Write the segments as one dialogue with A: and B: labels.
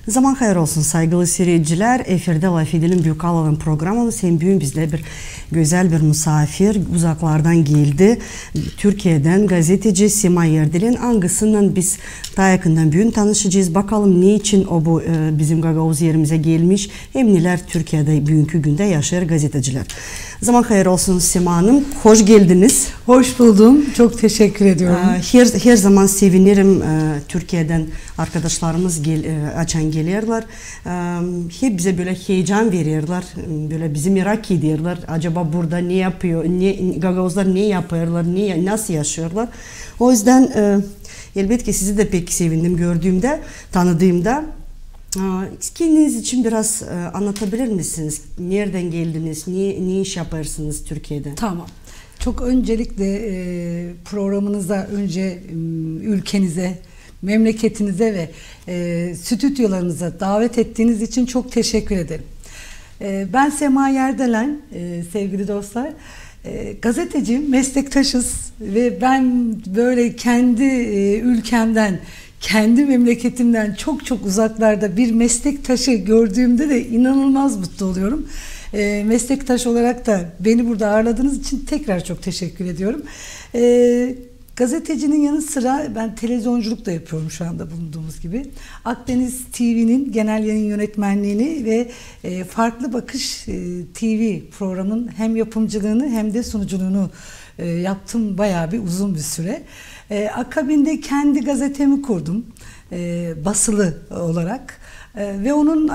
A: Zaman hayır olsun saygılı seyirciler. Efirde Laf Edelim Büyükalalım programımız. Hem bugün bizde bir güzel bir misafir uzaklardan geldi. Türkiye'den gazeteci Sema Yerdel'in hangisinden biz daha yakından bugün tanışacağız. Bakalım ne için o bu bizim Gagavuz yerimize gelmiş. Hem neler Türkiye'de bugünkü günde yaşar gazeteciler. Zaman hayır olsun Sema Hanım. Hoş geldiniz.
B: Hoş buldum. Çok teşekkür ediyorum.
A: Her zaman sevinirim. Türkiye'den arkadaşlarımız açan geliyorlar. Hep bize böyle heyecan veriyorlar. Böyle bizi merak ediyorlar. Acaba burada ne yapıyor? Gagavuzlar ne yapıyorlar? Nasıl yaşıyorlar? O yüzden elbette sizi de pek sevindim gördüğümde, tanıdığımda. Kendiniz için biraz anlatabilir misiniz? Nereden geldiniz? Ne iş yaparsınız Türkiye'de?
B: Tamam. Çok öncelikle programınıza önce ülkenize, memleketinize ve stüdyolarınıza davet ettiğiniz için çok teşekkür ederim. Ben Sema Yerdelen, sevgili dostlar. Gazeteciyim, meslektaşız ve ben böyle kendi ülkemden, kendi memleketimden çok uzaklarda bir meslektaşı gördüğümde de inanılmaz mutlu oluyorum. Meslektaş olarak da beni burada ağırladığınız için tekrar çok teşekkür ediyorum. Gazetecinin yanı sıra ben televizyonculuk da yapıyorum şu anda bulunduğumuz gibi. Akdeniz TV'nin genel yayın yönetmenliğini ve Farklı Bakış TV programının hem yapımcılığını hem de sunuculuğunu yaptım bayağı bir uzun bir süre. Akabinde kendi gazetemi kurdum basılı olarak ve onun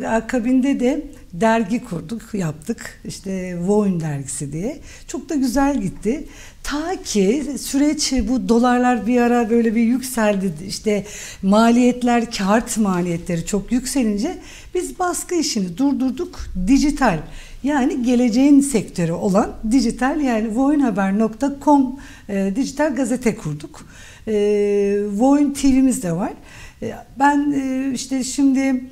B: akabinde de dergi kurduk, yaptık. İşte Voin dergisi diye. Çok da güzel gitti. Ta ki süreç bu dolarlar bir ara böyle bir yükseldi. İşte maliyetler, kağıt maliyetleri çok yükselince biz baskı işini durdurduk. Dijital yani geleceğin sektörü olan dijital yani voinhaber.com dijital gazete kurduk. Voin TV'miz de var. Ben işte şimdi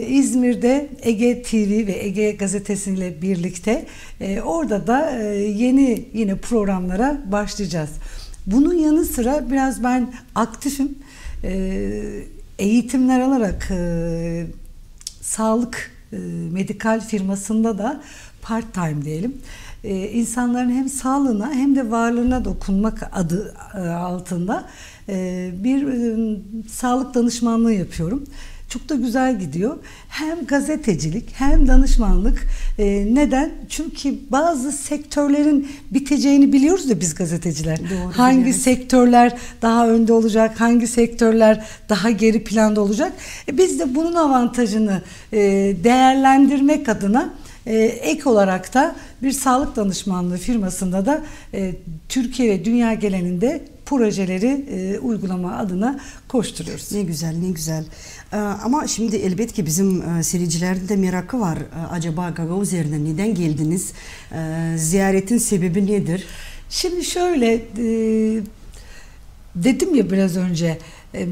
B: İzmir'de Ege TV ve Ege gazetesiyle birlikte orada da yeni yine programlara başlayacağız. Bunun yanı sıra biraz ben aktifim. Eğitimler alarak sağlık medikal firmasında da part time diyelim. İnsanların hem sağlığına hem de varlığına dokunmak adı altında bir sağlık danışmanlığı yapıyorum. Çok da güzel gidiyor. Hem gazetecilik hem danışmanlık. Neden? Çünkü bazı sektörlerin biteceğini biliyoruz da biz gazeteciler.
A: Doğru,
B: hangi
A: evet.
B: sektörler daha önde olacak, hangi sektörler daha geri planda olacak. Biz de bunun avantajını değerlendirmek adına ek olarak da bir sağlık danışmanlığı firmasında da Türkiye ve dünya genelinde projeleri uygulama adına koşturuyoruz.
A: Ne güzel, ne güzel. Ama şimdi elbette ki bizim seyircilerin de merakı var. Acaba Gagavuz yerine neden geldiniz? Ziyaretin sebebi nedir?
B: Şimdi şöyle dedim ya biraz önce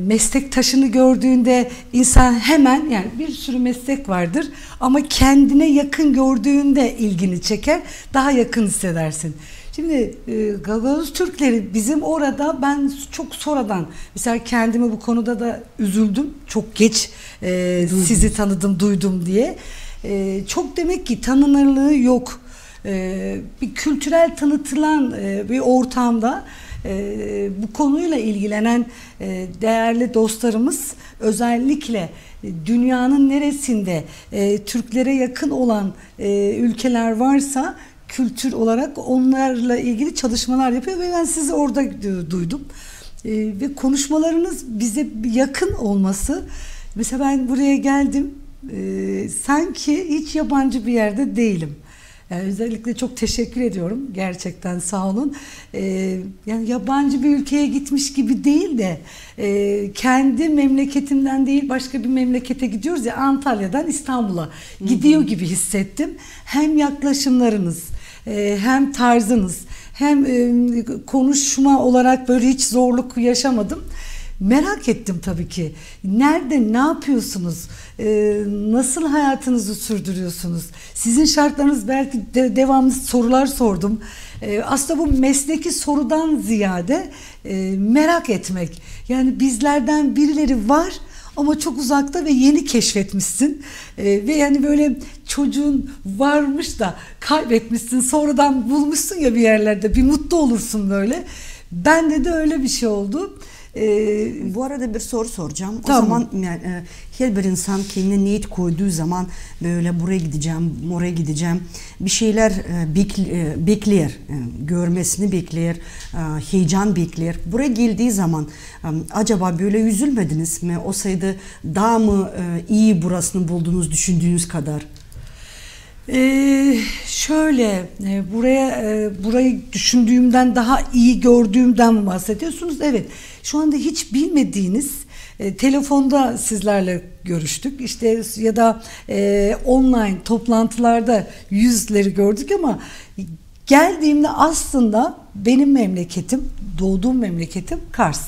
B: meslektaşını gördüğünde insan hemen yani bir sürü meslek vardır ama kendine yakın gördüğünde ilgini çeker, daha yakın hissedersin. Şimdi Gagavuz Türkleri bizim orada ben çok sonradan mesela kendimi bu konuda da üzüldüm. Çok geç sizi tanıdım, duydum diye. Çok demek ki tanınırlığı yok. Bir kültürel tanıtılan bir ortamda bu konuyla ilgilenen değerli dostlarımız özellikle dünyanın neresinde Türklere yakın olan ülkeler varsa kültür olarak onlarla ilgili çalışmalar yapıyor ve ben sizi orada duydum. Ve konuşmalarınız bize yakın olması. Mesela ben buraya geldim. Sanki hiç yabancı bir yerde değilim. Yani özellikle çok teşekkür ediyorum. Gerçekten sağ olun. Yani yabancı bir ülkeye gitmiş gibi değil de kendi memleketimden değil başka bir memlekete gidiyoruz ya, Antalya'dan İstanbul'a gidiyor gibi hissettim. Hem yaklaşımlarınız hem tarzınız hem konuşma olarak böyle hiç zorluk yaşamadım. Merak ettim tabii ki. Nerede, ne yapıyorsunuz? Nasıl hayatınızı sürdürüyorsunuz? Sizin şartlarınız belki devamlı sorular sordum. Aslında bu mesleki sorudan ziyade merak etmek. Yani bizlerden birileri var ama çok uzakta ve yeni keşfetmişsin. Ve yani böyle çocuğun varmış da kaybetmişsin, sonradan bulmuşsun ya bir yerlerde, bir mutlu olursun böyle. Bende de öyle bir şey oldu.
A: Bu arada bir soru soracağım.
B: Tamam.
A: O zaman yani, her bir insan kendine niyet koyduğu zaman böyle buraya gideceğim, oraya gideceğim, bir şeyler bekler, görmesini bekler, heyecan bekler. Buraya geldiği zaman acaba böyle üzülmediniz mi? O sayıda daha mı iyi burasını buldunuz düşündüğünüz kadar?
B: Burayı düşündüğümden daha iyi gördüğümden mi bahsediyorsunuz? Evet. Şu anda hiç bilmediğiniz telefonda sizlerle görüştük. İşte ya da online toplantılarda yüzleri gördük ama geldiğimde aslında benim memleketim, doğduğum memleketim Kars.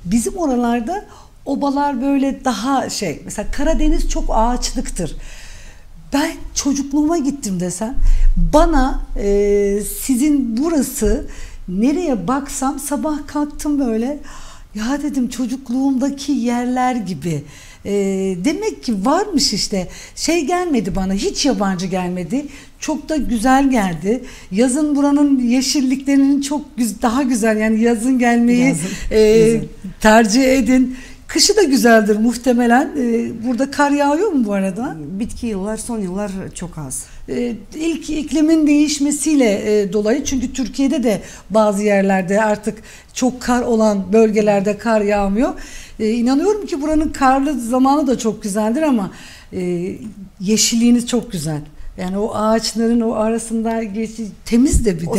B: Bizim oralarda obalar böyle daha mesela Karadeniz çok ağaçlıktır. Ben çocukluğuma gittim desem, bana sizin burası, nereye baksam sabah kalktım böyle, ya dedim çocukluğumdaki yerler gibi. Demek ki varmış işte. Gelmedi bana, hiç yabancı gelmedi. Çok da güzel geldi. Yazın buranın yeşilliklerinin çok daha güzel, yani yazın gelmeyi tercih edin. Kışı da güzeldir muhtemelen. Burada kar yağıyor mu bu arada?
A: Bitki yıllar, son yıllar çok az.
B: İlk iklimin değişmesiyle dolayı, çünkü Türkiye'de de bazı yerlerde artık çok kar olan bölgelerde kar yağmıyor. İnanıyorum ki buranın karlı zamanı da çok güzeldir ama yeşilliğiniz çok güzel. Yani o ağaçların o arasında temiz de bir de.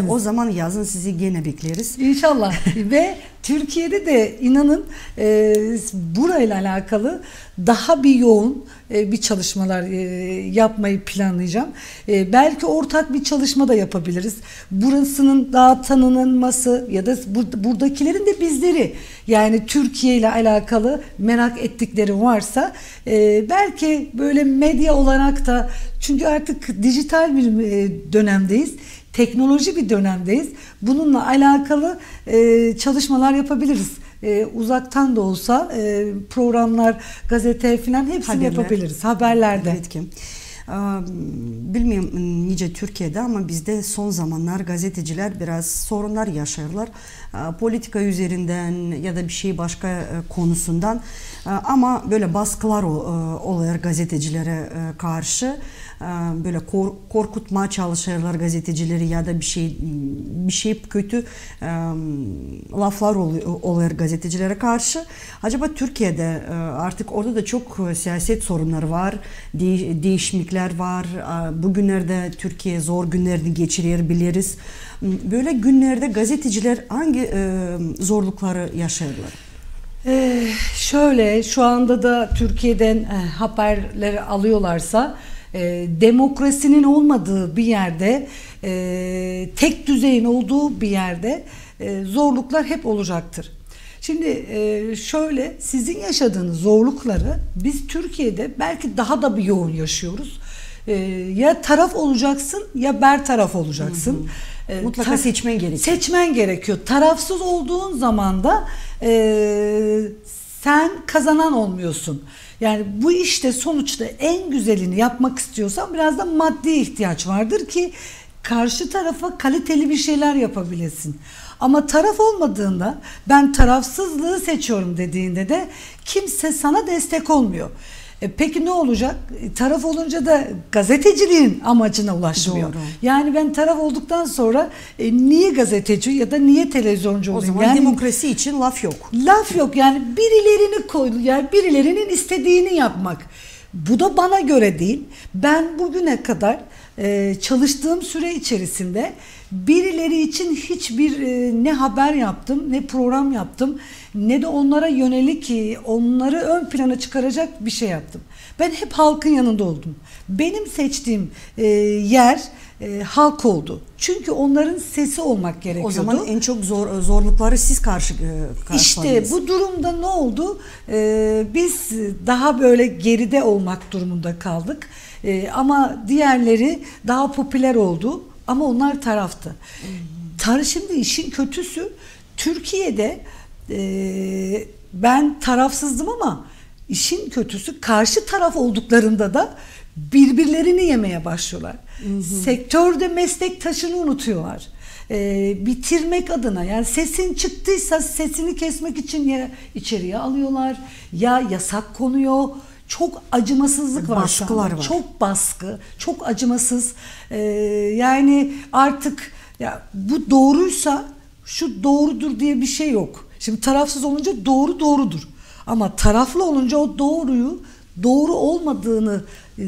A: O zaman yazın sizi gene bekleriz.
B: İnşallah. Ve Türkiye'de de inanın burayla alakalı daha bir yoğun bir çalışmalar yapmayı planlayacağım. Belki ortak bir çalışma da yapabiliriz. Burasının daha tanınması ya da buradakilerin de bizleri, yani Türkiye ile alakalı merak ettikleri varsa belki böyle medya olarak da, çünkü artık dijital bir dönemdeyiz. Teknoloji bir dönemdeyiz. Bununla alakalı çalışmalar yapabiliriz. Uzaktan da olsa programlar, gazete falan hepsini yapabiliriz. Haberlerde.
A: Evet ki. Bilmiyorum nice Türkiye'de ama bizde son zamanlar gazeteciler biraz sorunlar yaşarlar. Politika üzerinden ya da bir şey başka konusundan, ama böyle baskılar oluyor gazetecilere karşı. Böyle korkutmaya çalışırlar gazetecileri ya da bir şey kötü laflar oluyor gazetecilere karşı. Acaba Türkiye'de artık orada da çok siyaset sorunları var, değişiklikler var. Bugünlerde Türkiye zor günlerini geçiriyor, biliriz. Böyle günlerde gazeteciler hangi zorlukları yaşarlar?
B: Şu anda da Türkiye'den haberleri alıyorlarsa, demokrasinin olmadığı bir yerde, tek düzeyin olduğu bir yerde zorluklar hep olacaktır. Şimdi sizin yaşadığınız zorlukları biz Türkiye'de belki daha da bir yoğun yaşıyoruz. Ya taraf olacaksın ya bertaraf olacaksın.
A: Mutlaka seçmen gerekiyor.
B: Seçmen gerekiyor. Tarafsız olduğun zaman da sen kazanan olmuyorsun. Yani bu işte sonuçta en güzelini yapmak istiyorsan biraz da maddi ihtiyaç vardır ki karşı tarafa kaliteli bir şeyler yapabilesin. Ama taraf olmadığında, ben tarafsızlığı seçiyorum dediğinde de kimse sana destek olmuyor. Peki ne olacak? Taraf olunca da gazeteciliğin amacına ulaşmıyor.
A: Doğru.
B: Yani ben taraf olduktan sonra niye gazeteci ya da niye televizyoncu olayım?
A: O zaman
B: yani,
A: demokrasi için laf yok.
B: Laf yok, yani birilerini koydu, yani birilerinin istediğini yapmak. Bu da bana göre değil. Ben bugüne kadar çalıştığım süre içerisinde birileri için hiçbir ne haber yaptım, ne program yaptım, ne de onlara yönelik onları ön plana çıkaracak bir şey yaptım. Ben hep halkın yanında oldum. Benim seçtiğim yer halk oldu. Çünkü onların sesi olmak gerekiyordu.
A: O zaman en çok zorlukları siz karşıladınız.
B: İşte bu durumda ne oldu? Biz daha böyle geride olmak durumunda kaldık. Ama diğerleri daha popüler oldu. Ama onlar taraftı. Şimdi işin kötüsü, Türkiye'de ben tarafsızdım ama işin kötüsü karşı taraf olduklarında da birbirlerini yemeye başlıyorlar. Sektörde meslektaşını unutuyorlar. Bitirmek adına, yani sesin çıktıysa sesini kesmek için ya içeriye alıyorlar ya yasak konuyor. Çok acımasızlık var şu anda.
A: Baskılar var.
B: Çok baskı, çok acımasız. Yani artık ya bu doğruysa şu doğrudur diye bir şey yok. Şimdi tarafsız olunca doğru doğrudur. Ama taraflı olunca o doğruyu doğru olmadığını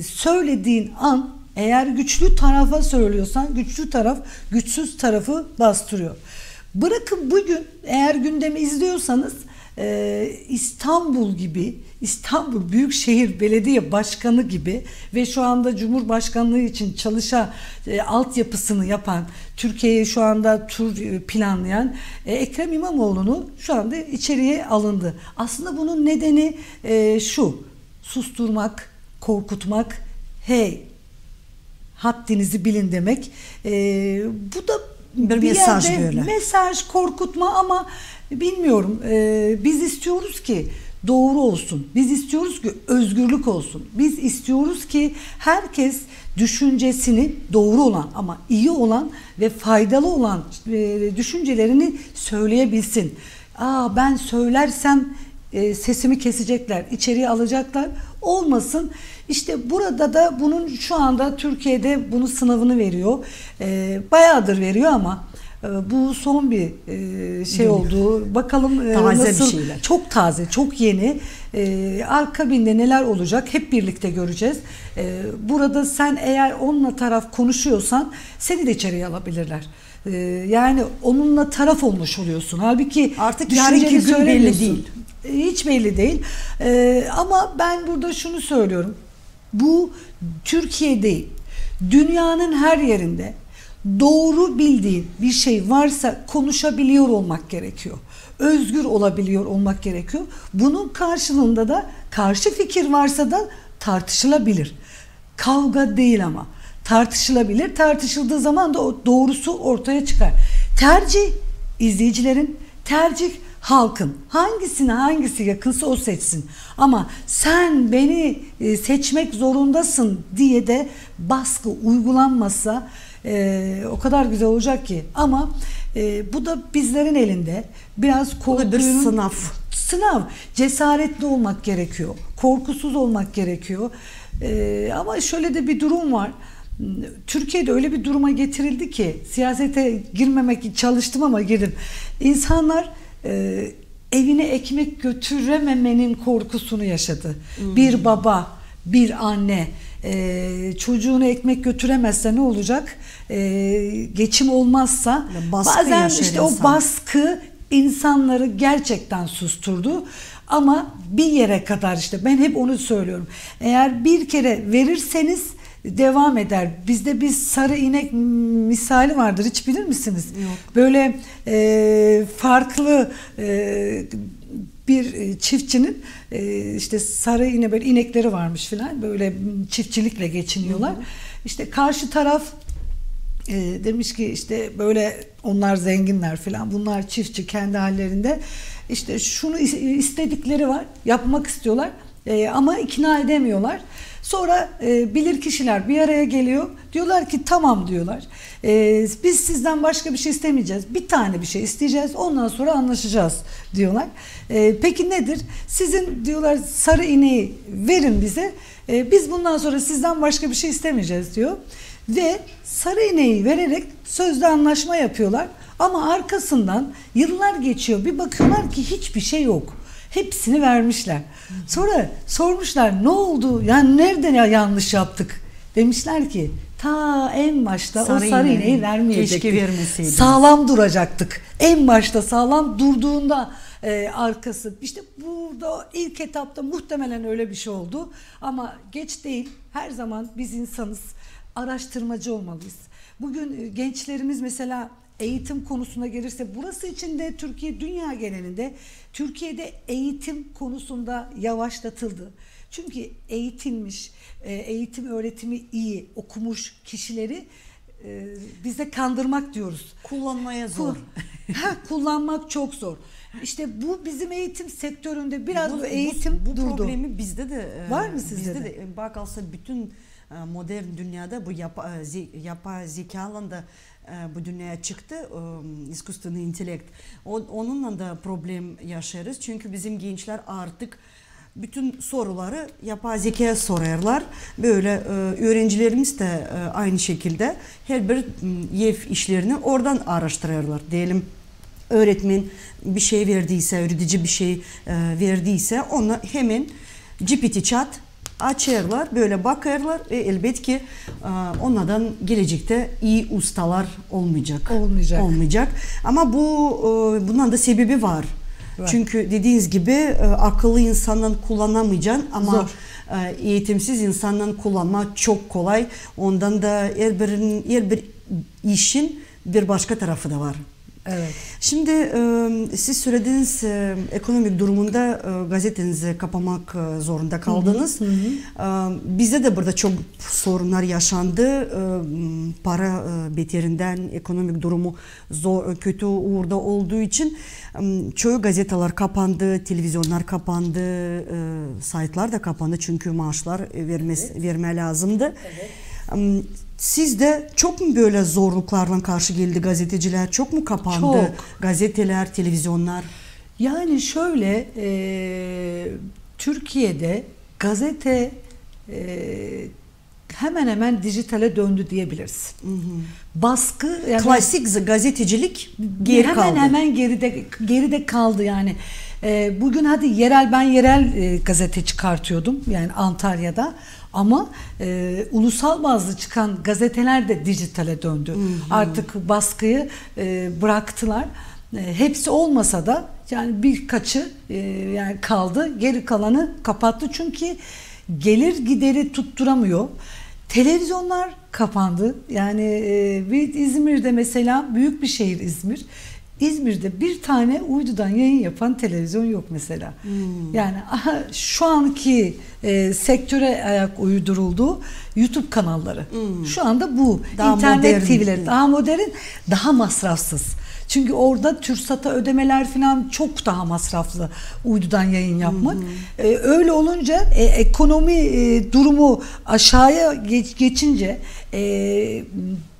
B: söylediğin an, eğer güçlü tarafa söylüyorsan güçlü taraf güçsüz tarafı bastırıyor. Bırakın bugün eğer gündemi izliyorsanız İstanbul gibi, İstanbul Büyükşehir Belediye Başkanı gibi ve şu anda Cumhurbaşkanlığı için çalışan altyapısını yapan, Türkiye'ye şu anda tur planlayan Ekrem İmamoğlu'nu şu anda içeriye alındı. Aslında bunun nedeni şu: susturmak, korkutmak, hey haddinizi bilin demek. Bu da
A: bir mesaj böyle.
B: Mesaj, korkutma ama bilmiyorum. Biz istiyoruz ki doğru olsun. Biz istiyoruz ki özgürlük olsun. Biz istiyoruz ki herkes düşüncesini doğru olan ama iyi olan ve faydalı olan düşüncelerini söyleyebilsin. Ben söylersem sesimi kesecekler, içeriye alacaklar. Olmasın. İşte burada da bunun şu anda Türkiye'de bunun sınavını veriyor. Bayağıdır veriyor ama bu son bir şey oldu. Bakalım
A: taze
B: nasıl.
A: Bir şeyler.
B: Çok taze, çok yeni. Akabinde neler olacak hep birlikte göreceğiz. Burada sen eğer onunla taraf konuşuyorsan seni de içeriye alabilirler. Yani onunla taraf olmuş oluyorsun. Halbuki
A: artık yarınki gün belli değil.
B: Hiç belli değil. Ama ben burada şunu söylüyorum. Bu Türkiye değil, dünyanın her yerinde doğru bildiğin bir şey varsa konuşabiliyor olmak gerekiyor. Özgür olabiliyor olmak gerekiyor. Bunun karşılığında da karşı fikir varsa da tartışılabilir. Kavga değil ama tartışılabilir. Tartışıldığı zaman da o doğrusu ortaya çıkar. Tercih izleyicilerin, tercih halkın. Hangisi yakınsa o seçsin. Ama sen beni seçmek zorundasın diye de baskı uygulanmasa o kadar güzel olacak ki. Ama bu da bizlerin elinde. Biraz
A: korkunun bir sınav.
B: Sınav. Cesaretli olmak gerekiyor. Korkusuz olmak gerekiyor. Ama şöyle de bir durum var. Türkiye'de öyle bir duruma getirildi ki siyasete girmemek çalıştım ama girdim. İnsanlar evine ekmek götürememenin korkusunu yaşadı. Bir baba, bir anne çocuğuna ekmek götüremezse ne olacak? Geçim olmazsa bazen işte o baskı insanları gerçekten susturdu. Ama bir yere kadar, işte ben hep onu söylüyorum. Eğer bir kere verirseniz devam eder. Bizde bir sarı inek misali vardır. Hiç bilir misiniz?
A: Yok.
B: Böyle farklı bir çiftçinin işte sarı inek, böyle inekleri varmış filan. Böyle çiftçilikle geçiniyorlar. İşte karşı taraf demiş ki işte böyle onlar zenginler filan. Bunlar çiftçi kendi hallerinde. İşte şunu istedikleri var. Yapmak istiyorlar. Ama ikna edemiyorlar. Sonra bilir kişiler bir araya geliyor. Diyorlar ki tamam diyorlar. Biz sizden başka bir şey istemeyeceğiz. Bir tane bir şey isteyeceğiz. Ondan sonra anlaşacağız diyorlar. Peki nedir? Sizin diyorlar sarı ineği verin bize. Biz bundan sonra sizden başka bir şey istemeyeceğiz diyor. Ve sarı ineği vererek sözde anlaşma yapıyorlar. Ama arkasından yıllar geçiyor. Bir bakıyorlar ki hiçbir şey yok. Hepsini vermişler. Sonra sormuşlar ne oldu? Yani nereden yanlış yaptık? Demişler ki ta en başta o sarı ineği vermeyecektik.
A: Keşke vermeseydiniz.
B: Sağlam duracaktık. En başta sağlam durduğunda arkası. İşte burada ilk etapta muhtemelen öyle bir şey oldu. Ama geç değil. Her zaman biz insanız. Araştırmacı olmalıyız. Bugün gençlerimiz mesela eğitim konusuna gelirse, burası için de Türkiye, dünya genelinde Türkiye'de eğitim konusunda yavaşlatıldı. Çünkü eğitilmiş, eğitim öğretimi iyi okumuş kişileri bize kandırmak diyoruz.
A: Kullanmaya zor.
B: Kullanmak çok zor. İşte bu bizim eğitim sektöründe biraz bu eğitim
A: bu
B: durdu.
A: problemi bizde de
B: var mı sizde
A: bizde
B: de?
A: Bakarsa bütün modern dünyada bu yapay zeka alanında bu dünyaya çıktı, искусственный интеллект. Onunla da problem yaşarız çünkü bizim gençler artık bütün soruları yapay zekaya sorarlar. Böyle öğrencilerimiz de aynı şekilde her bir ev işlerini oradan araştırırlar. Diyelim öğretmen bir şey verdiyse, öğretici bir şey verdiyse ona hemen GPT chat açarlar, böyle bakarlar ve elbet ki onlardan gelecekte iyi ustalar olmayacak. Olmayacak. Ama bunun da sebebi var. Çünkü dediğiniz gibi akıllı insandan kullanamayacaksın ama eğitimsiz insandan kullanma çok kolay. Ondan da her bir işin bir başka tarafı da var.
B: Evet.
A: Şimdi siz söylediğiniz ekonomik durumunda gazetenizi kapamak zorunda kaldınız. Bizde de burada çok sorunlar yaşandı. Para beterinden ekonomik durumu kötü uğurda olduğu için çoğu gazeteler kapandı, televizyonlar kapandı, saytlar da kapandı çünkü maaşlar verme lazımdı. Evet. Sizde çok mu böyle zorluklarla karşı geldi gazeteciler? Çok mu kapandı? Çok. Gazeteler, televizyonlar?
B: Yani şöyle Türkiye'de gazete hemen hemen dijitale döndü diyebiliriz. Baskı yani
A: klasik gazetecilik geri kaldı.
B: Hemen geride kaldı yani. Bugün hadi ben yerel gazete çıkartıyordum yani Antalya'da. Ama ulusal bazlı çıkan gazeteler de dijitale döndü. Artık baskıyı bıraktılar. Hepsi olmasa da yani birkaçı yani kaldı. Geri kalanı kapattı çünkü gelir gideri tutturamıyor. Televizyonlar kapandı. Yani İzmir'de mesela büyük bir şehir İzmir. İzmir'de bir tane uydudan yayın yapan televizyon yok mesela. Yani şu anki sektöre ayak uydurulduğu YouTube kanalları. Şu anda bu. Daha İnternet TV'leri daha modern, daha masrafsız. Çünkü orada TÜRSAT'a ödemeler falan çok daha masraflı uydudan yayın yapmak. Öyle olunca ekonomi durumu aşağıya geçince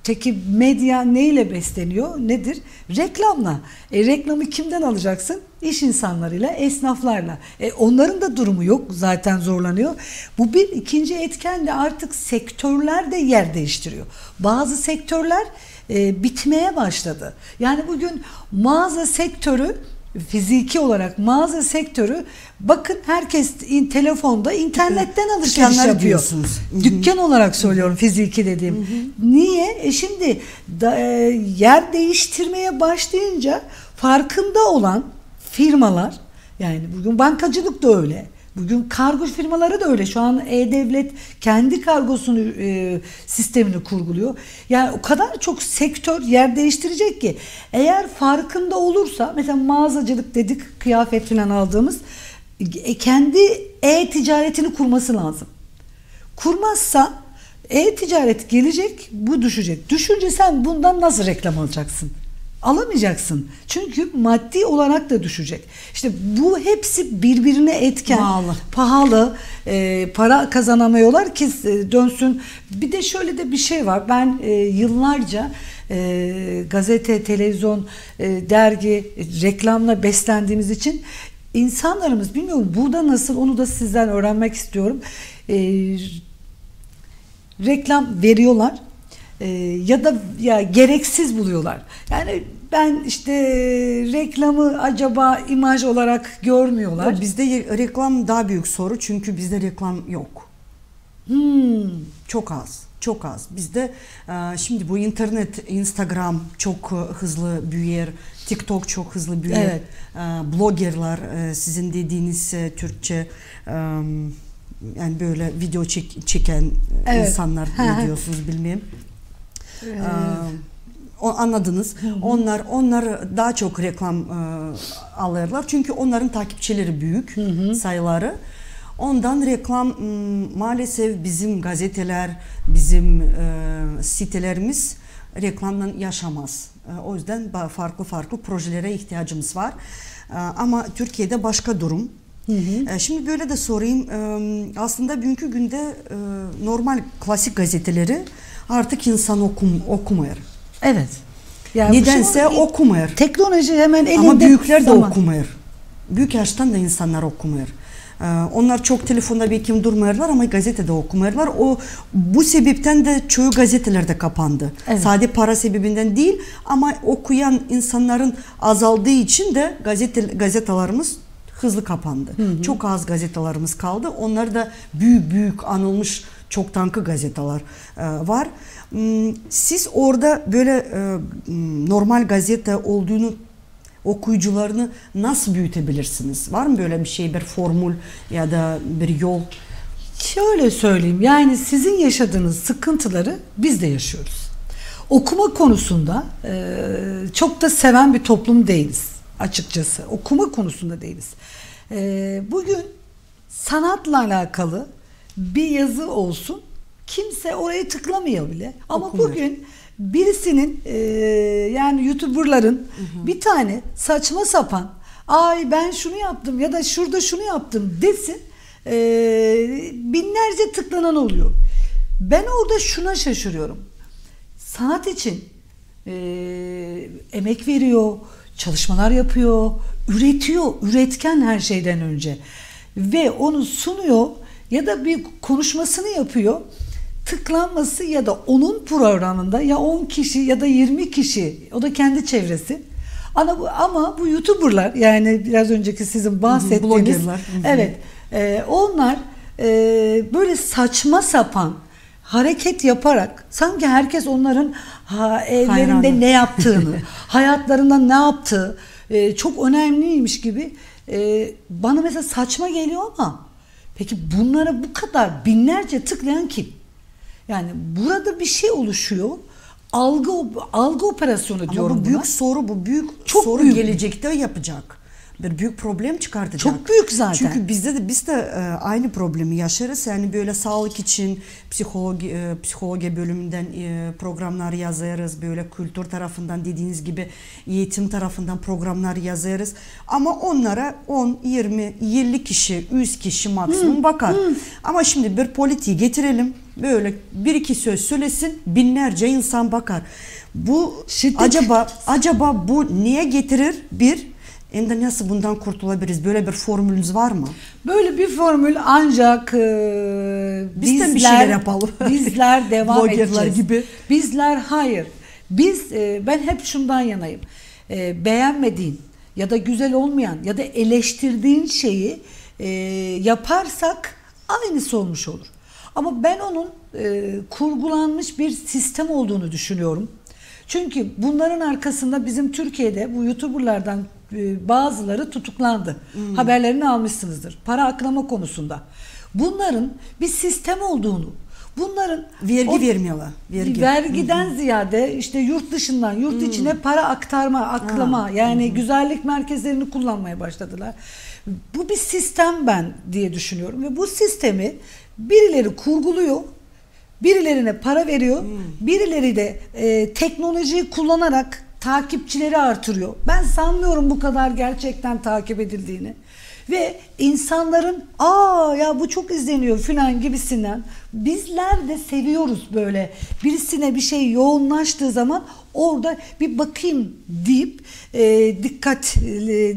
B: peki medya neyle besleniyor? Nedir? Reklamla. Reklamı kimden alacaksın? İş insanlarıyla, esnaflarla. Onların da durumu yok. Zaten zorlanıyor. Bu bir. İkinci etken de artık sektörler de yer değiştiriyor. Bazı sektörler bitmeye başladı. Yani bugün mağaza sektörü, fiziki olarak mağaza sektörü, bakın herkes telefonda internetten alışveriş yapıyor. Dükkan olarak söylüyorum fiziki dediğim. Niye? Şimdi yer değiştirmeye başlayınca farkında olan firmalar, yani bugün bankacılık da öyle. Bugün kargo firmaları da öyle. Şu an E-Devlet kendi kargosunu sistemini kurguluyor. Yani o kadar çok sektör yer değiştirecek ki eğer farkında olursa, mesela mağazacılık dedik, kıyafet falan aldığımız, kendi e-ticaretini kurması lazım. Kurmazsa e-ticaret gelecek, bu düşecek. Düşünce sen bundan nasıl reklam alacaksın? Alamayacaksın. Çünkü maddi olarak da düşecek. İşte bu hepsi birbirine etken. Pahalı. Para kazanamıyorlar ki dönsün. Bir de şöyle de bir şey var. Ben yıllarca gazete, televizyon, dergi, reklamla beslendiğimiz için insanlarımız, bilmiyorum burada nasıl, onu da sizden öğrenmek istiyorum. Reklam veriyorlar. Ya gereksiz buluyorlar. Yani ben işte reklamı acaba imaj olarak görmüyorlar.
A: Yok, bizde reklam daha büyük soru çünkü bizde reklam yok. Çok az. Bizde şimdi bu internet, Instagram çok hızlı büyür, TikTok çok hızlı büyür. Evet. Bloggerlar, sizin dediğiniz Türkçe yani böyle video çeken insanlar, ne diyorsunuz bilmiyorum. Anladınız. Onlar daha çok reklam alırlar çünkü onların takipçileri büyük, sayıları. Ondan reklam maalesef bizim gazeteler, bizim sitelerimiz reklamdan yaşamaz. O yüzden farklı projelere ihtiyacımız var. Ama Türkiye'de başka durum. Şimdi böyle de sorayım. Aslında bugünkü günde normal klasik gazeteleri artık insan okumuyor.
B: Evet. Yani
A: nedense okumuyor.
B: Teknoloji hemen elinde.
A: Ama büyükler de okumuyor. Büyük yaştan da insanlar okumuyor. Onlar çok telefonda belki durmuyorlar ama gazetede okumuyorlar. Bu sebepten de çoğu gazeteler de kapandı. Evet. Sadece para sebebinden değil ama okuyan insanların azaldığı için de gazetelerimiz hızlı kapandı. Çok az gazetelerimiz kaldı. Onlar da büyük anılmış çok tankı gazeteler var. Siz orada böyle normal gazete olduğunu okuyucularını nasıl büyütebilirsiniz? Var mı böyle bir şey, bir formül ya da bir yol?
B: Şöyle söyleyeyim, yani sizin yaşadığınız sıkıntıları biz de yaşıyoruz. Okuma konusunda çok da seven bir toplum değiliz açıkçası. Okuma konusunda değiliz. Bugün sanatla alakalı bir yazı olsun, kimse orayı tıklamıyor bile. Ama okumuyor. Bugün birisinin yani YouTuber'ların bir tane saçma sapan ay ben şunu yaptım ya da şurada şunu yaptım desin, binlerce tıklanan oluyor. Ben orada şuna şaşırıyorum. Sanat için emek veriyor, çalışmalar yapıyor, üretiyor, üretken her şeyden önce ve onu sunuyor ya da bir konuşmasını yapıyor. Tıklanması ya da onun programında ya 10 kişi ya da 20 kişi, o da kendi çevresi. Ama bu YouTuber'lar, yani biraz önceki sizin bahsettiğiniz
A: bloggerlar.
B: Evet, onlar böyle saçma sapan hareket yaparak sanki herkes onların evlerinde ne yaptığını, hayatlarında ne yaptığı çok önemliymiş gibi bana mesela saçma geliyor ama peki bunlara bu kadar binlerce tıklayan kim? Yani burada bir şey oluşuyor. Algı operasyonu diyorum
A: ama bu büyük
B: buna.
A: soru, bu büyük
B: çok
A: soru
B: büyük.
A: Gelecekte yapacak. Bir büyük problem çıkartacak.
B: Çok büyük zaten.
A: Çünkü biz de aynı problemi yaşarız. Yani böyle sağlık için psikoloji bölümünden programlar yazarız. Böyle kültür tarafından dediğiniz gibi eğitim tarafından programlar yazarız. Ama onlara 10, 20, 50 kişi, 100 kişi maksimum bakar. Ama şimdi bir politiği getirelim. Böyle bir iki söz söylesin, binlerce insan bakar. Bu acaba bu niye getirir? Hem de nasıl bundan kurtulabiliriz? Böyle bir formülünüz var mı?
B: Böyle bir formül ancak
A: bizden bir şeyler yapalım.
B: Bizler devam edeceğiz.
A: Gibi.
B: Bizler hayır. Ben hep şundan yanayım. Beğenmediğin ya da güzel olmayan ya da eleştirdiğin şeyi yaparsak aynısı olmuş olur. Ama ben onun kurgulanmış bir sistem olduğunu düşünüyorum. Çünkü bunların arkasında bizim Türkiye'de bu YouTuber'lardan bazıları tutuklandı. Haberlerini almışsınızdır. Para aklama konusunda. Bunların bir sistem olduğunu, bunların
A: vergi vermiyorlar.
B: Vergiden ziyade işte yurt dışından yurt içine para aklama yani güzellik merkezlerini kullanmaya başladılar. Bu bir sistem diye düşünüyorum ve bu sistemi birileri kurguluyor. Birilerine para veriyor. Birileri de teknolojiyi kullanarak takipçileri artırıyor. Ben sanmıyorum bu kadar gerçekten takip edildiğini. Ve insanların ya bu çok izleniyor filan gibisinden bizler de seviyoruz böyle. Birisine bir şey yoğunlaştığı zaman orada bir bakayım deyip dikkat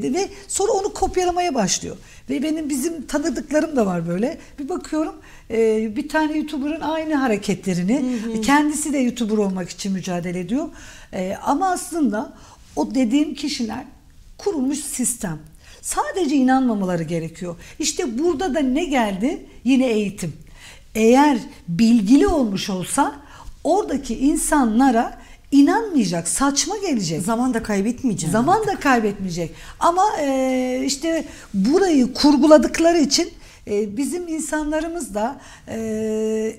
B: ve sonra onu kopyalamaya başlıyor. Ve bizim tanıdıklarım da var böyle. Bir bakıyorum bir tane YouTuber'ın aynı hareketlerini, kendisi de YouTuber olmak için mücadele ediyor. Ama aslında o dediğim kişiler kurulmuş sistem. Sadece inanmamaları gerekiyor. İşte burada da ne geldi? Yine eğitim. Eğer bilgili olmuş olsa oradaki insanlara inanmayacak, saçma gelecek.
A: Zaman da kaybetmeyecek.
B: Zaman da kaybetmeyecek. Ama işte burayı kurguladıkları için bizim insanlarımız da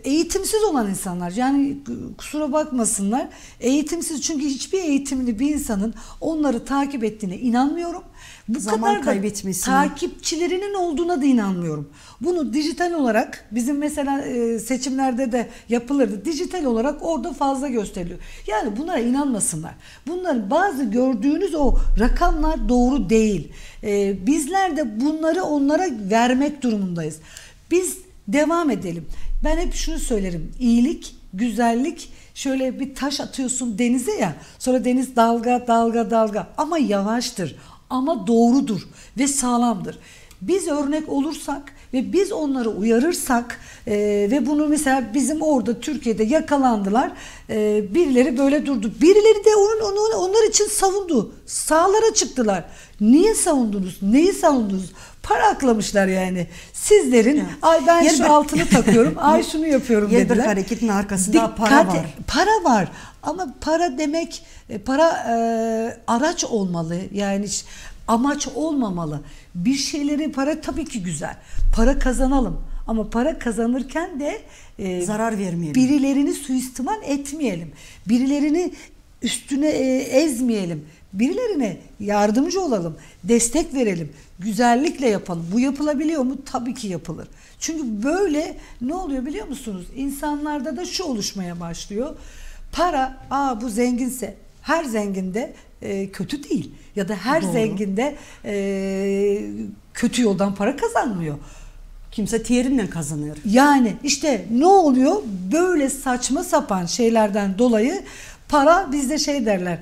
B: eğitimsiz olan insanlar. Yani kusura bakmasınlar. Eğitimsiz, çünkü hiçbir eğitimli bir insanın onları takip ettiğine inanmıyorum. Bu
A: Zaman
B: kadar da
A: kaybetmesine.
B: takipçilerinin olduğuna da inanmıyorum. Bunu dijital olarak bizim mesela seçimlerde de yapılırdı. Dijital olarak orada fazla gösteriliyor. Yani bunlara inanmasınlar. Bunların bazı gördüğünüz o rakamlar doğru değil. Bizler de bunları onlara vermek durumundayız. Biz devam edelim. Ben hep şunu söylerim. İyilik, güzellik, şöyle bir taş atıyorsun denize ya, sonra deniz dalga dalga dalga ama yavaştır ama doğrudur ve sağlamdır. Biz örnek olursak ve biz onları uyarırsak ve bunu mesela bizim orada Türkiye'de yakalandılar, birileri böyle durdu, birileri de onlar için savundu, sahalara çıktılar. Niye savundunuz? Neyi savundunuz? Para aklamışlar yani. Sizlerin
A: evet.
B: ay ben şu altını takıyorum, ay şunu yapıyorum dediler.
A: Bir hareketin arkasında para var.
B: Para var ama para demek araç olmalı, yani amaç olmamalı. Bir şeyleri, para tabii ki güzel. Para kazanalım ama para kazanırken de
A: zarar vermeyelim.
B: Birilerini suistimal etmeyelim. Birilerini üstüne ezmeyelim. Birilerine yardımcı olalım, destek verelim, güzellikle yapalım. Bu yapılabiliyor mu? Tabii ki yapılır. Çünkü böyle ne oluyor biliyor musunuz? İnsanlarda da şu oluşmaya başlıyor. Para, bu zenginse, her zenginde kötü değil. Ya da her
A: Doğru.
B: zenginde kötü yoldan para kazanmıyor.
A: Kimse terimle kazanır.
B: Yani işte ne oluyor? Böyle saçma sapan şeylerden dolayı para, bizde şey derler,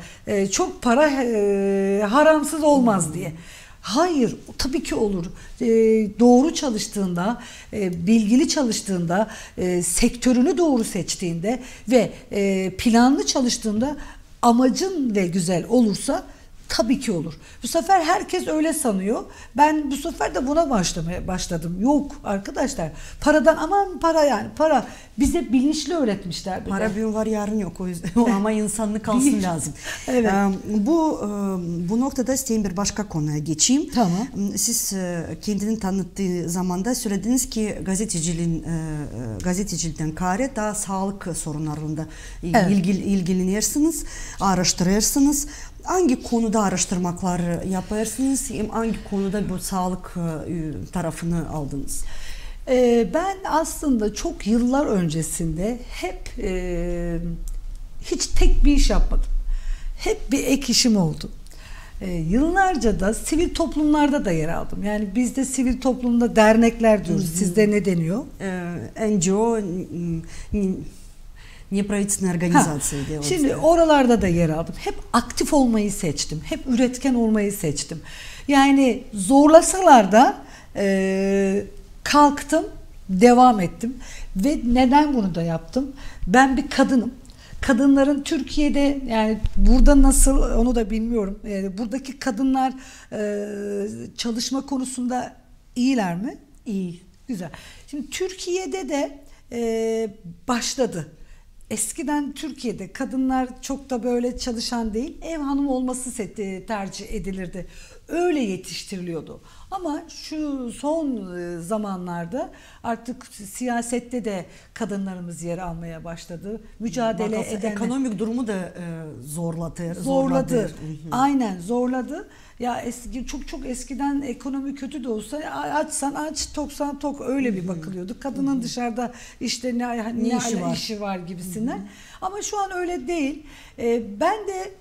B: çok para haramsız olmaz diye. Hayır, tabii ki olur. Doğru çalıştığında, bilgili çalıştığında, sektörünü doğru seçtiğinde ve planlı çalıştığında, amacın ve güzel olursa tabii ki olur. Bu sefer herkes öyle sanıyor. Ben bu sefer de buna başladım. Yok arkadaşlar. Paradan, aman para, yani para bize bilinçli öğretmişler.
A: Para bugün var, yarın yok, o yüzden ama insanlık kalsın lazım.
B: Evet.
A: Bu noktada isteyeyim bir başka konuya geçeyim.
B: Tamam.
A: Siz kendini tanıttığı zamanda söylediniz ki gazetecilikten kare daha sağlık sorunlarında ilgilenirsiniz, araştırırsınız. Hangi konuda araştırmalar yaparsınız? Hangi konuda bu sağlık tarafını aldınız?
B: Ben aslında çok yıllar öncesinde hep hiç tek bir iş yapmadım. Hep bir ek işim oldu. Yıllarca da sivil toplumlarda da yer aldım. Yani bizde sivil toplumda dernekler diyoruz. Sizde ne deniyor?
A: NGO, nepravительственная организация diye.
B: Şimdi oralarda da yer aldım. Hep aktif olmayı seçtim. Hep üretken olmayı seçtim. Yani zorlasalar da kalktım, devam ettim. Ve neden bunu da yaptım? Ben bir kadınım. Kadınların Türkiye'de, yani burada nasıl onu da bilmiyorum. Buradaki kadınlar çalışma konusunda iyiler mi? İyi. Güzel. Şimdi Türkiye'de de başladı. Eskiden Türkiye'de kadınlar çok da böyle çalışan değil, ev hanımı olması tercih edilirdi. Öyle yetiştiriliyordu. Ama şu son zamanlarda artık siyasette de kadınlarımız yer almaya başladı. Mücadele eden.
A: Ekonomik durumu da zorladı.
B: Zorladı. Aynen zorladı. Ya çok eskiden ekonomi kötü de olsa açsan aç, toksan tok, öyle bir bakılıyordu. Kadının dışarıda işte ne işi var gibisinden. Ama şu an öyle değil. Ben de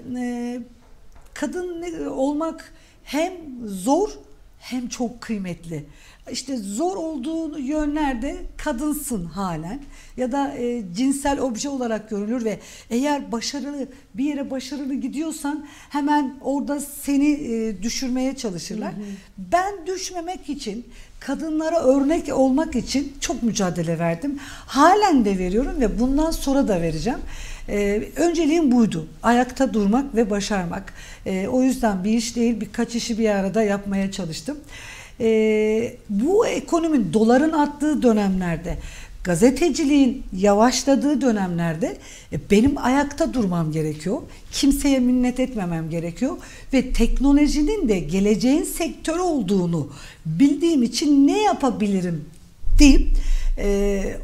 B: kadın olmak hem zor hem çok kıymetli. İşte zor olduğu yönlerde kadınsın halen ya da cinsel obje olarak görülür ve eğer bir yere başarılı gidiyorsan hemen orada seni düşürmeye çalışırlar. Ben düşmemek için, kadınlara örnek olmak için çok mücadele verdim. Halen de veriyorum ve bundan sonra da vereceğim. Önceliğim buydu. Ayakta durmak ve başarmak. O yüzden bir iş değil, birkaç işi bir arada yapmaya çalıştım. Bu ekonominin, doların arttığı dönemlerde, gazeteciliğin yavaşladığı dönemlerde benim ayakta durmam gerekiyor. Kimseye minnet etmemem gerekiyor. Ve teknolojinin de geleceğin sektörü olduğunu bildiğim için ne yapabilirim deyip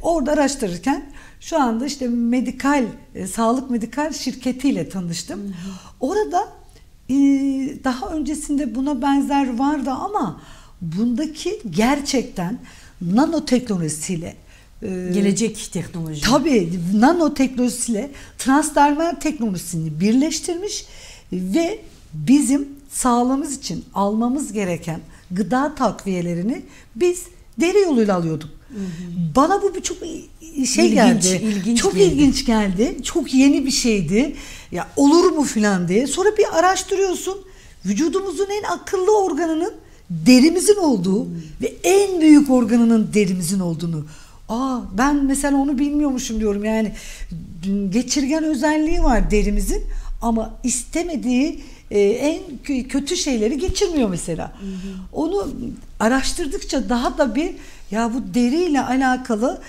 B: orada araştırırken şu anda işte sağlık medikal şirketiyle tanıştım. Orada Daha öncesinde buna benzer vardı ama bundaki gerçekten nanoteknolojisiyle
A: Gelecek teknoloji.
B: tabii nanoteknolojisiyle transdermal teknolojisini birleştirmiş ve bizim sağlığımız için almamız gereken gıda takviyelerini biz deri yoluyla alıyorduk. Bana bu çok
A: İlginç
B: çok
A: geldi.
B: ilginç geldi. Çok yeni bir şeydi. Ya olur mu filan diye. Sonra bir araştırıyorsun. Vücudumuzun en akıllı organının derimizin olduğu ve en büyük organının derimizin olduğunu. Ben mesela onu bilmiyormuşum diyorum. Yani geçirgen özelliği var derimizin ama istemediği en kötü şeyleri geçirmiyor mesela. Onu araştırdıkça daha da bu deriyle alakalı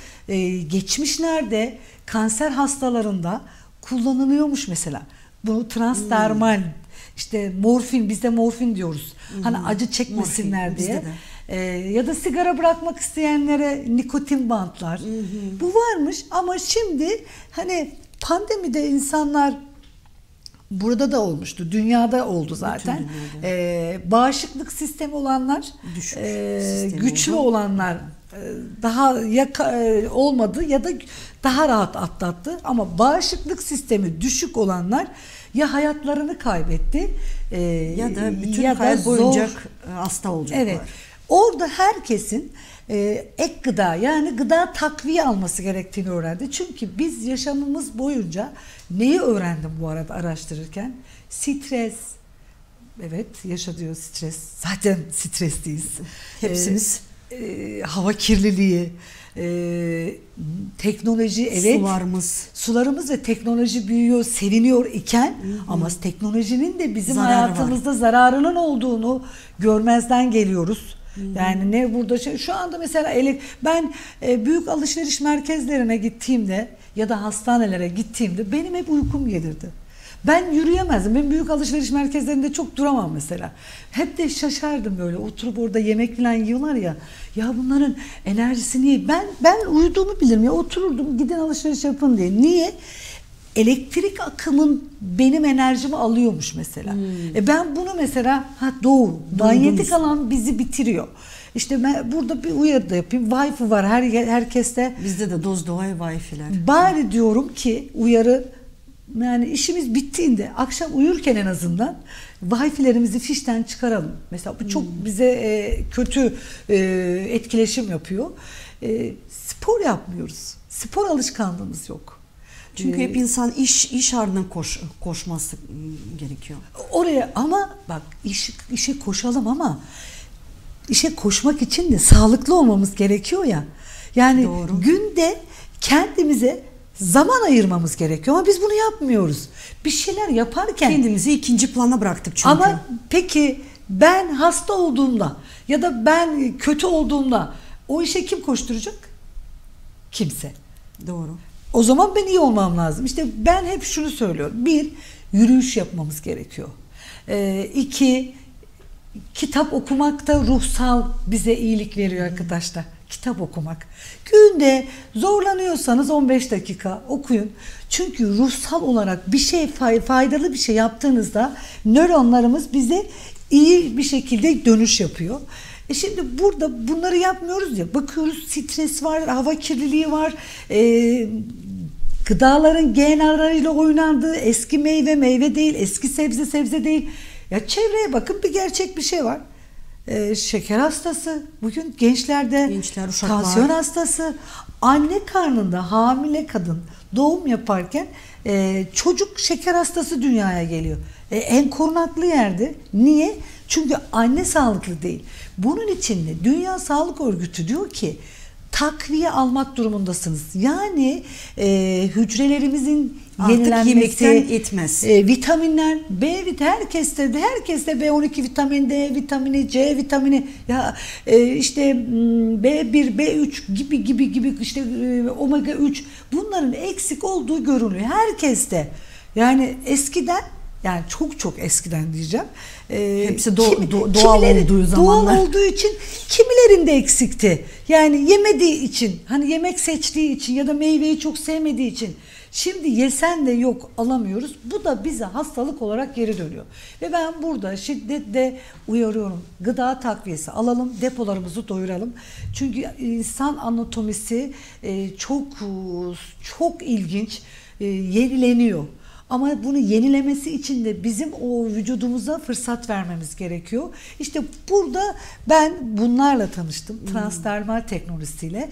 B: geçmişlerde kanser hastalarında kullanılıyormuş mesela. Bu transdermal işte morfin, biz de morfin diyoruz. Hani acı çekmesinler
A: Morfin,
B: diye.
A: bizde
B: Ya da sigara bırakmak isteyenlere nikotin bantlar. Bu varmış ama şimdi hani pandemide insanlar burada da olmuştu. Dünyada oldu zaten. Bağışıklık sistemi olanlar,
A: Düşük
B: güçlü
A: oldu.
B: olanlar daha olmadı ya da daha rahat atlattı. Ama bağışıklık sistemi düşük olanlar ya hayatlarını kaybetti
A: Ya da bütün
B: ya da
A: hayat boyunca
B: zor.
A: hasta olacaklar.
B: Evet. Orada herkesin ek gıda yani gıda takviye alması gerektiğini öğrendi. Çünkü biz yaşamımız boyunca neyi öğrendim bu arada araştırırken? Stres. Evet, yaşadığımız stres. Zaten stresliyiz.
A: Hepsimiz.
B: Hava kirliliği, teknoloji, evet. Sularımız ve teknoloji büyüyor, seviniyor iken ama teknolojinin de bizim
A: Zararı
B: hayatımızda zararının olduğunu görmezden geliyoruz. Yani ne burada şu anda mesela ben büyük alışveriş merkezlerine gittiğimde ya da hastanelere gittiğimde benim hep uykum gelirdi. Ben yürüyemezdim. Ben büyük alışveriş merkezlerinde çok duramam mesela. Hep de şaşardım böyle. Oturup orada yemek falan yiyorlar ya. Ya bunların enerjisi niye? Ben uyuduğumu bilirim ya. Otururdum gidin alışveriş yapın diye. Niye? Elektrik akımın benim enerjimi alıyormuş mesela. Ben bunu mesela doğru. Manyetik alan bizi bitiriyor. İşte ben burada bir uyarı da yapayım. Wi-Fi var herkeste.
A: Bizde de dozdoğay Wi-Fi'ler.
B: Bari diyorum ki uyarı, yani işimiz bittiğinde akşam uyurken en azından Wi-Fi'lerimizi fişten çıkaralım. Mesela bu çok bize kötü etkileşim yapıyor. Spor yapmıyoruz. Spor alışkanlığımız yok.
A: Çünkü hep insan iş ardından koşması gerekiyor.
B: Oraya ama bak işe koşalım ama işe koşmak için de sağlıklı olmamız gerekiyor ya. Yani
A: doğru.
B: Günde kendimize zaman ayırmamız gerekiyor ama biz bunu yapmıyoruz. Bir şeyler yaparken
A: kendimizi ikinci plana bıraktık çünkü.
B: Ama peki ben hasta olduğumda ya da ben kötü olduğumda o işe kim koşturacak? Kimse.
A: Doğru.
B: O zaman ben iyi olmam lazım. İşte ben hep şunu söylüyorum. 1, yürüyüş yapmamız gerekiyor. 2, kitap okumak da ruhsal bize iyilik veriyor arkadaşlar. Kitap okumak. Günde zorlanıyorsanız 15 dakika okuyun. Çünkü ruhsal olarak bir şey faydalı bir şey yaptığınızda nöronlarımız bize iyi bir şekilde dönüş yapıyor. Şimdi burada bunları yapmıyoruz ya. Bakıyoruz stres var, hava kirliliği var. Gıdaların genlerle oynandığı, eski meyve değil, eski sebze değil. Ya çevreye bakın, bir gerçek bir şey var. Şeker hastası, bugün gençler, tansiyon hastası, anne karnında hamile kadın doğum yaparken çocuk şeker hastası dünyaya geliyor. En korunaklı yerde. Niye? Çünkü anne sağlıklı değil. Bunun için de Dünya Sağlık Örgütü diyor ki takviye almak durumundasınız. Yani hücrelerimizin
A: artık yemekten etmez.
B: Vitaminler, B vitamini herkeste B12 vitamini, D vitamini, C vitamini, ya işte B1, B3 gibi işte omega 3, bunların eksik olduğu görülüyor herkeste. Yani eskiden, yani çok eskiden diyeceğim.
A: Hepsi doğal olduğu zamanlar.
B: Doğal olduğu için kimilerinde eksikti. Yani yemediği için, hani yemek seçtiği için ya da meyveyi çok sevmediği için. Şimdi yesen de yok, alamıyoruz. Bu da bize hastalık olarak geri dönüyor. Ve ben burada şiddetle uyarıyorum. Gıda takviyesi alalım, depolarımızı doyuralım. Çünkü insan anatomisi çok ilginç, yenileniyor. Ama bunu yenilemesi için de bizim o vücudumuza fırsat vermemiz gerekiyor. İşte burada ben bunlarla tanıştım. Transdermal teknolojisiyle.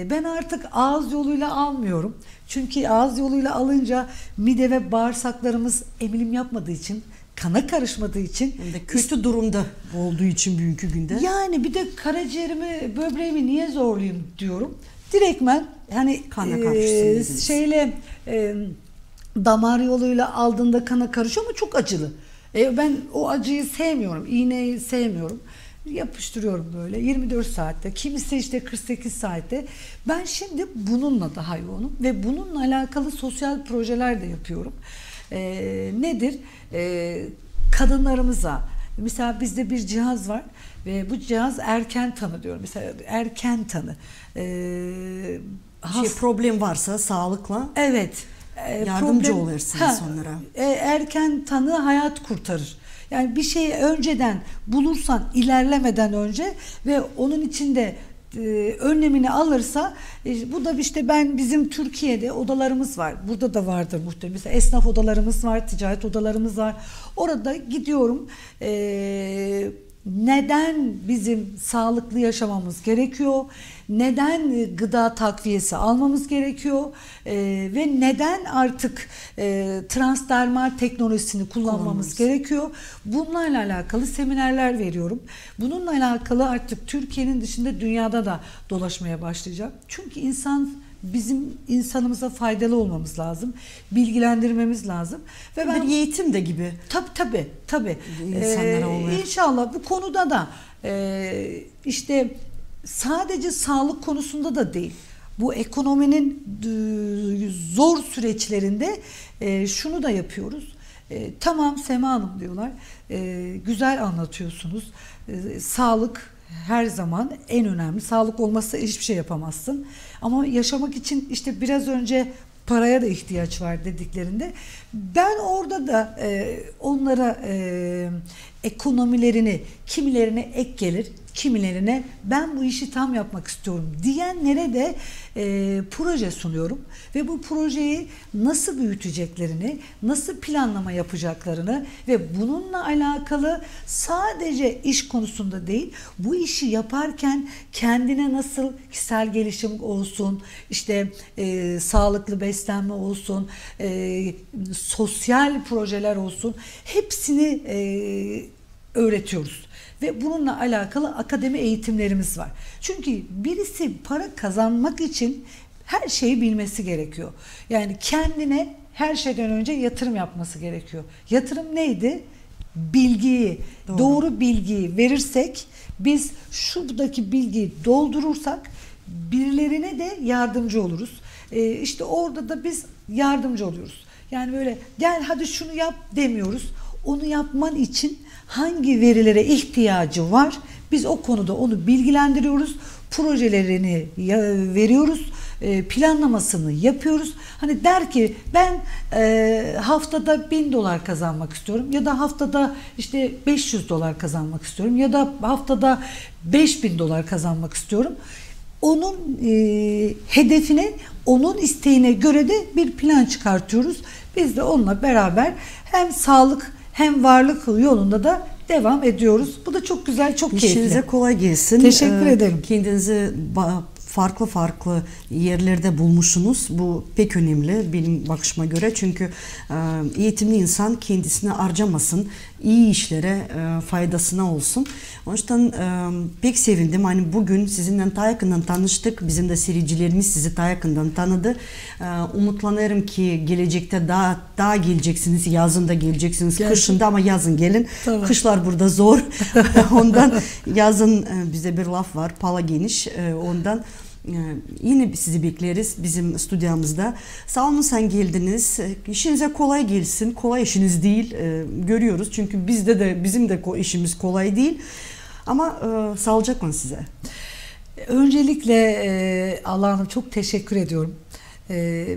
B: Ben artık ağız yoluyla almıyorum. Çünkü ağız yoluyla alınca mide ve bağırsaklarımız emilim yapmadığı için, kana karışmadığı için,
A: hem de kötü durumda olduğu için bugünkü günde.
B: Yani bir de karaciğerimi, böbreğimi niye zorlayayım diyorum. Direktmen hani
A: kana karışsın
B: damar yoluyla aldığında kana karışıyor ama çok acılı. Ben o acıyı sevmiyorum. İğneyi sevmiyorum. Yapıştırıyorum böyle 24 saatte. Kimisi işte 48 saatte. Ben şimdi bununla daha yoğunum ve bununla alakalı sosyal projeler de yapıyorum. Nedir? Kadınlarımıza mesela bizde bir cihaz var ve bu cihaz erken tanı diyorum. Mesela erken tanı.
A: Problem varsa sağlıkla.
B: Evet.
A: Yardımcı olursunuz onlara.
B: Erken tanı hayat kurtarır. Yani bir şeyi önceden bulursan, ilerlemeden önce ve onun içinde önlemini alırsa, bu da işte bizim Türkiye'de odalarımız var. Burada da vardır muhtemelen. Mesela esnaf odalarımız var, ticaret odalarımız var. Orada gidiyorum. Neden bizim sağlıklı yaşamamız gerekiyor? Neden gıda takviyesi almamız gerekiyor? Ve neden artık transdermal teknolojisini kullanmamız gerekiyor? Bunlarla alakalı seminerler veriyorum. Bununla alakalı artık Türkiye'nin dışında dünyada da dolaşmaya başlayacağım. Çünkü bizim insanımıza faydalı olmamız lazım. Bilgilendirmemiz lazım. Ve
A: bir eğitim de gibi.
B: Tabii.
A: İnsanlara oluyor.
B: İnşallah bu konuda da işte sadece sağlık konusunda da değil. Bu ekonominin zor süreçlerinde şunu da yapıyoruz. Tamam Sema Hanım diyorlar. Güzel anlatıyorsunuz. Sağlık her zaman en önemli. Sağlık olmazsa hiçbir şey yapamazsın. Ama yaşamak için işte biraz önce paraya da ihtiyaç var dediklerinde ben orada da onlara ekonomilerini, kimilerine ek gelir, kimilerine ben bu işi tam yapmak istiyorum diyenlere de proje sunuyorum ve bu projeyi nasıl büyüteceklerini, nasıl planlama yapacaklarını ve bununla alakalı sadece iş konusunda değil, bu işi yaparken kendine nasıl kişisel gelişim olsun, işte sağlıklı beslenme olsun, sosyal projeler olsun, hepsini öğretiyoruz. Ve bununla alakalı akademi eğitimlerimiz var. Çünkü birisi para kazanmak için her şeyi bilmesi gerekiyor. Yani kendine her şeyden önce yatırım yapması gerekiyor. Yatırım neydi? Bilgiyi, doğru bilgiyi verirsek, biz şuradaki bilgiyi doldurursak birilerine de yardımcı oluruz. İşte orada da biz yardımcı oluyoruz. Yani böyle gel hadi şunu yap demiyoruz. Onu yapman için hangi verilere ihtiyacı var? Biz o konuda onu bilgilendiriyoruz. Projelerini veriyoruz. Planlamasını yapıyoruz. Hani der ki ben haftada $1000 kazanmak istiyorum ya da haftada işte $500 kazanmak istiyorum ya da haftada $5000 kazanmak istiyorum. Onun hedefine, onun isteğine göre de bir plan çıkartıyoruz. Biz de onunla beraber hem sağlık hem varlık yolunda da devam ediyoruz. Bu da çok güzel, çok keyifli.
A: İşinize kolay gelsin.
B: Teşekkür ederim.
A: Kendinizi farklı yerlerde bulmuşsunuz. Bu pek önemli benim bakışıma göre. Çünkü eğitimli insan kendisini harcamasın, iyi işlere faydasına olsun. O yüzden pek sevindim. Hani bugün sizinle daha yakından tanıştık. Bizim de seyircilerimiz sizi daha yakından tanıdı. Umutlanırım ki gelecekte daha geleceksiniz. Yazın da geleceksiniz. Kışında ama yazın gelin.
B: Tamam.
A: Kışlar burada zor. Ondan yazın bize bir laf var. Pala geniş. Ondan yine sizi bekleriz bizim stüdyomuzda. Sağ olun sen geldiniz. İşinize kolay gelsin. Kolay işiniz değil. Görüyoruz. Çünkü bizim de işimiz kolay değil. Ama sağlıcakla size.
B: Öncelikle Allah'ım çok teşekkür ediyorum.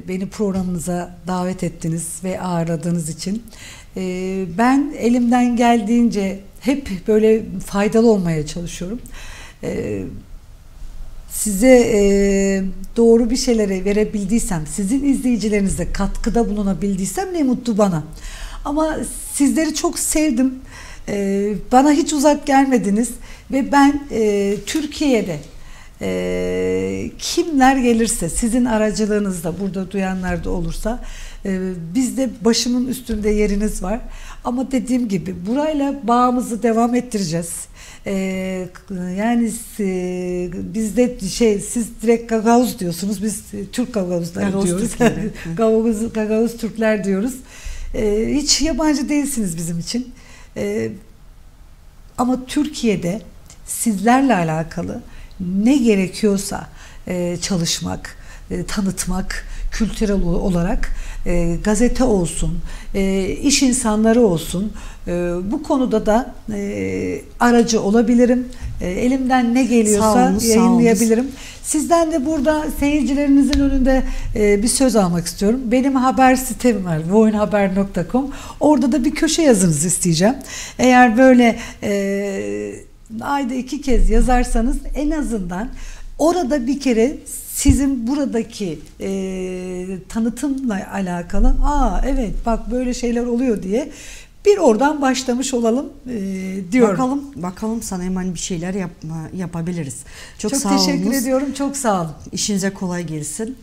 B: Beni programınıza davet ettiniz ve ağırladığınız için. Ben elimden geldiğince hep böyle faydalı olmaya çalışıyorum. Size doğru bir şeyleri verebildiysem, sizin izleyicilerinize katkıda bulunabildiysem ne mutlu bana. Ama sizleri çok sevdim. Bana hiç uzak gelmediniz ve ben Türkiye'de kimler gelirse, sizin aracılığınızda burada duyanlar da olursa, bizde başımın üstünde yeriniz var. Ama dediğim gibi burayla bağımızı devam ettireceğiz. Yani bizde siz direkt Gagavuz diyorsunuz, biz Türk Gagavuzlar diyoruz. Gagavuz Türkler diyoruz. Hiç yabancı değilsiniz bizim için. Ama Türkiye'de sizlerle alakalı ne gerekiyorsa çalışmak, tanıtmak, kültürel olarak gazete olsun, iş insanları olsun, bu konuda da aracı olabilirim. Elimden ne geliyorsa yayınlayabilirim. Sizden de burada seyircilerinizin önünde bir söz almak istiyorum. Benim haber sitem var, voinhaber.com. Orada da bir köşe yazınızı isteyeceğim. Eğer böyle ayda 2 kez yazarsanız en azından orada bir kere sizin buradaki tanıtımla alakalı, evet bak böyle şeyler oluyor diye bir oradan başlamış olalım diyorum.
A: Bakalım sana hemen bir şeyler yapabiliriz. Çok
B: teşekkür ediyorum. Çok sağ olun.
A: İşinize kolay gelsin.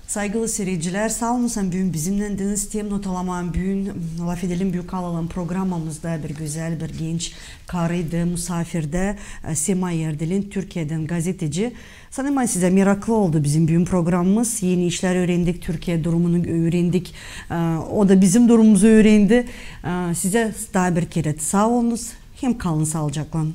A: Saygılı seyirciler, sağ olun sen bugün bizimle deniz tem notalaman bugün laf edelim büyük alalım programımızda bir güzel bir genç karıydı misafirde Sema Yerdel'in Türkiye'den gazeteci. Sanırım size meraklı oldu bizim bugün programımız. Yeni işler öğrendik, Türkiye durumunu öğrendik. O da bizim durumumuzu öğrendi. Size daha bir kere sağ olunuz. Hem kalın sağlıcakla.